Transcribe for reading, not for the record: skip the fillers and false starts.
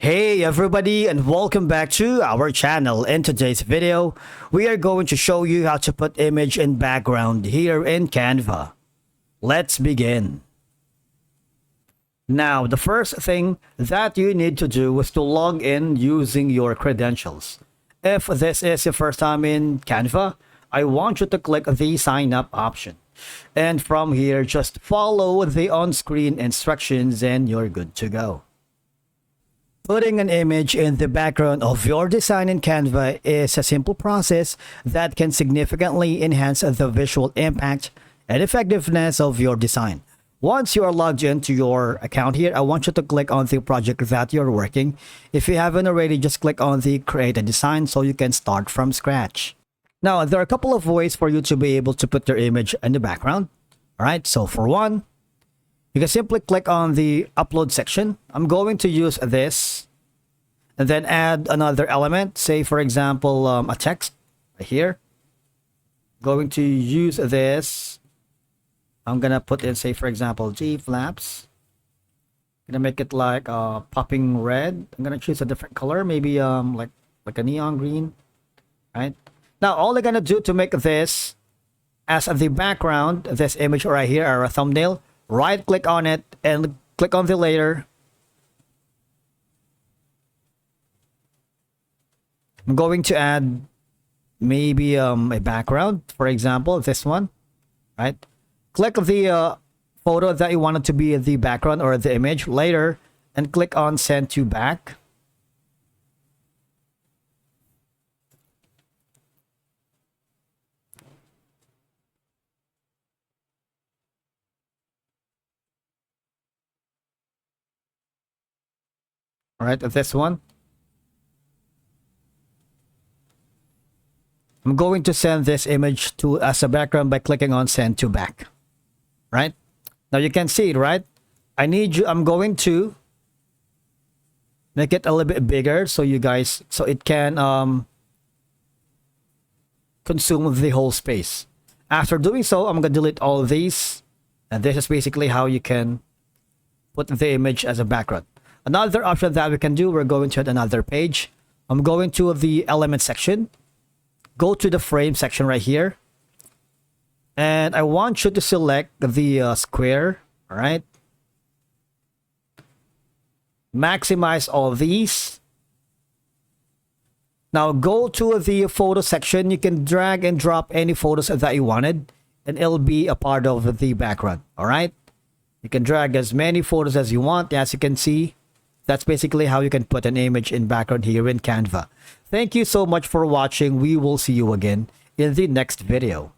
Hey everybody, and welcome back to our channel. In today's video, we are going to show you how to put image and background here in Canva. Let's begin. Now, the first thing that you need to do is to log in using your credentials. If this is your first time in Canva, I want you to click the sign up option. And from here, just follow the on-screen instructions and you're good to go. Putting an image in the background of your design in Canva is a simple process that can significantly enhance the visual impact and effectiveness of your design. Once you are logged into your account here, I want you to click on the project that you're working. If you haven't already, just click on the create a design so you can start from scratch. Now, there are a couple of ways for you to be able to put your image in the background. All right, so for one, you can simply click on the upload section. I'm going to use this and then add another element. Say, for example, a text right here. Going to use this. I'm going to put in, say, for example, G flaps. I'm going to make it like popping red. I'm going to choose a different color, maybe like a neon green. Right? Now, all I'm going to do to make this as the background, this image right here, or a thumbnail, right click on it and click on the layer. I'm going to add maybe a background, for example, this one, right? Click the photo that you want it to be the background or the image later and click on send to back. All right, this one. I'm going to send this image to as a background by clicking on send to back. Right? Now you can see it, right? I'm going to make it a little bit bigger so it can consume the whole space. After doing so, I'm going to delete all of these. And this is basically how you can put the image as a background. Another option that we can do, we're going to add another page. I'm going to the element section. Go to the frame section right here. And I want you to select the square. All right. Maximize all these. Now go to the photo section. You can drag and drop any photos that you wanted. And it'll be a part of the background. All right. You can drag as many photos as you want. As you can see, that's basically how you can put an image in background here in Canva. Thank you so much for watching. We will see you again in the next video.